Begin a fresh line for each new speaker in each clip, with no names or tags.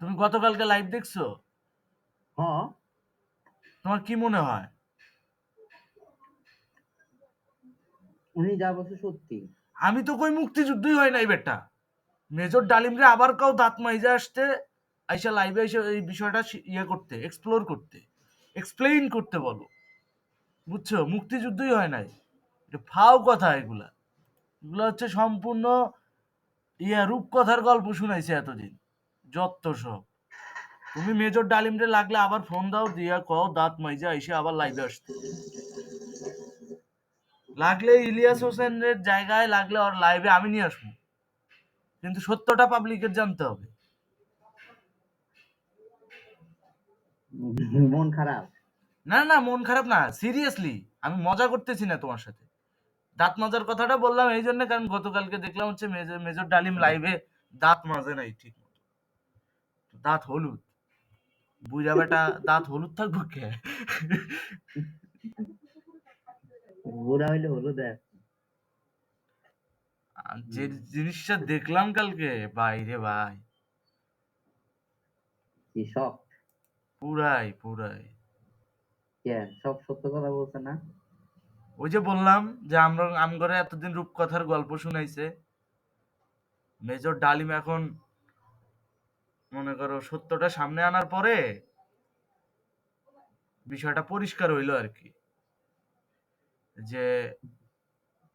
তুমি গতকালকে লাইভ দেখছো?
হ্যাঁ,
তোমার কি মনে হয়?
উনি যা বলছে সত্যি।
আমি তো কই মুক্তিযুদ্ধই হয় নাই বেটা। মেজর ডালিমরে আবার কাউ দাঁত মাইজা আসতে, আইসা লাইভে এসে এই বিষয়টা ইয়ে করতে, এক্সপ্লোর করতে, এক্সপ্লেইন করতে বলো। বুঝছো? মুক্তিযুদ্ধই হয় নাই। এটা ফাও কথা এগুলা। এগুলা হচ্ছে সম্পূর্ণ রূপকথার গল্প শুনাইছে এতদিন। যত সব। তুমি মেজর ডালিমরে লাগলে আবার ফোন দাও, দিয়া কও দাঁত মাইজা এসে আবার লাইভে আসতে। লাগলে ইলিয়াস হোসেনের জায়গায় লাগলে ওর লাইভে আমি নিয়ে আসবো, কিন্তু সত্যটা পাবলিকের জানতে হবে।
মন খারাপ।
না না, মন খারাপ না, সিরিয়াসলি আমি মজা করতেছি না তোমার সাথে। দাঁত মাজার কথাটা বললাম এই জন্য, কারণ গতকালকে দেখলাম হচ্ছে মেজর মেজর ডালিম লাইভে দাঁত মাজে নাই ঠিক মতো। দাঁত হলুদ। বুঝা বেটা, দাঁত হলুদ থাকবো কে?
বুড়া হইলে হলো দেখ।
যে জিনিসটা দেখলাম কালকে, ভাই রে ভাই,
কি সব
পুরাই পুরাই।
সব সত্য কথা বলছে না?
ওই যে বললাম যে আমরা আমগরে এতদিন রূপকথার গল্প শুনাইছে, মেজর ডালিম এখন মনে করো সত্যটা সামনে আনার পরে বিষয়টা পরিষ্কার হইলো আর কি, যে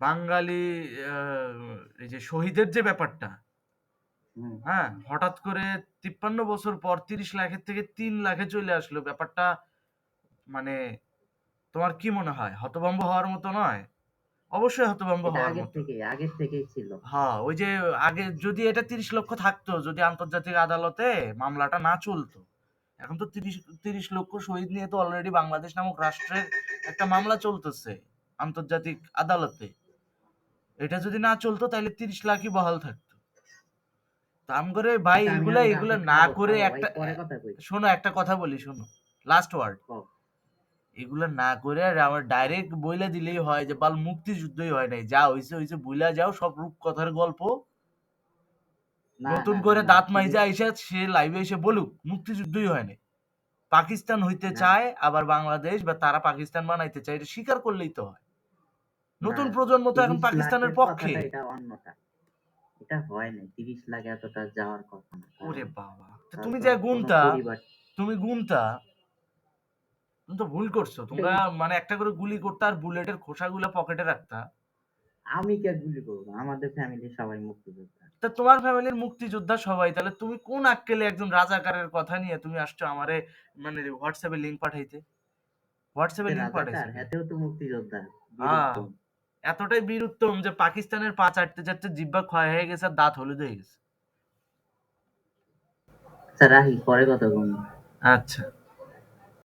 বাঙালি এই যে শহীদের যে ব্যাপারটা,
হুম।
হ্যাঁ, হঠাৎ করে 53 বছর পর 30 লাখের থেকে 3 লাখে চলে আসলো ব্যাপারটা। মানে তোমার কি মনে হয় হতভম্ব হওয়ার মতো নয়? অবশ্যই হতভম্ব
এটা
হওয়ার মতো।
আগের থেকেই ছিল।
হ্যাঁ, ওই যে আগে যদি এটা 30 লক্ষ থাকতো, যদি আন্তর্জাতিক আদালতে মামলাটা না চলতো, এখন তো 30 লক্ষ শহীদ নিয়ে তো অলরেডি বাংলাদেশ নামক রাষ্ট্রের একটা মামলা চলতেছে আন্তর্জাতিক আদালতে। এটা যদি না চলতো তাহলে 30 লাখই বহাল থাকতো। তো আমগরে ভাই
আচ্ছা,
এগুলা
আমি
এগুলা না
থামো
করে
থামো ভাই,
একটা
পরে কথা কই।
শোনো, একটা কথা বলি, শোনো, লাস্ট ওয়ার্ড।
কও।
এগুলা না করে আর আমার ডাইরেক্ট বইলা দিলেই হয় যে বাল মুক্তিযুদ্ধই হয় নাই, যা হইছে হইছে, বুইলা যাও, সব রূপকথার গল্প।
না
নতুন
না না
করে
না
দাঁত
তিরিশ
মাইজা আইসা সে লাইভে এসে বলুক মুক্তিযুদ্ধই হয় নাই। পাকিস্তান হইতে
না
চায় আবার বাংলাদেশ, বা তারা পাকিস্তান বানাইতে চায়, এটা স্বীকার করলেই তো হয়।
না
নতুন প্রজন্ম তো এখন
30 লাখের
পাকিস্তানের পক্ষে।
কথাটা এটা অন্যটা। এটা হয় নাই, 30 লাখ এতটা যাওয়ার কথা না,
ওরে
কারণ
বাবা, তো
তার
তুমি
তো
যে
কোনো
গুনতা,
পরিবার।
তুমি গুনতা, তুমি তো ভুল করছো।
এটা
তোমরা মানে একটা করে গুলি করতে আর বুলেটের খোসাগুলা পকেটে রাখতা।
আমি কে গুলি করবো? আমাদের ফ্যামিলির সবাই মুক্তিযোদ্ধা।
তা তোমার ফ্যামিলির মুক্তিযোদ্ধা সবাই, তাহলে তুমি কোন আক্কেলে একজন রাজাকারের কথা নিয়ে তুমি আসছো আমারে মানে হোয়াটসঅ্যাপে লিংক পাঠাইতে? হোয়াটসঅ্যাপে
সে
লিংক
রাজাকার,
পাঠাইছে কে?
হেতেও তো মুক্তিযোদ্ধা,
হ্যাঁ,
বীরুত্তম।
এতটাই বীরুত্তম যে পাকিস্তানের পা চাটতে চাটতে জিহ্বা ক্ষয় হয়ে গেছে আর দাঁত হলুদ হয়ে গেছে।
আচ্ছা রাহি, পরে কথা বলবো।
আচ্ছা।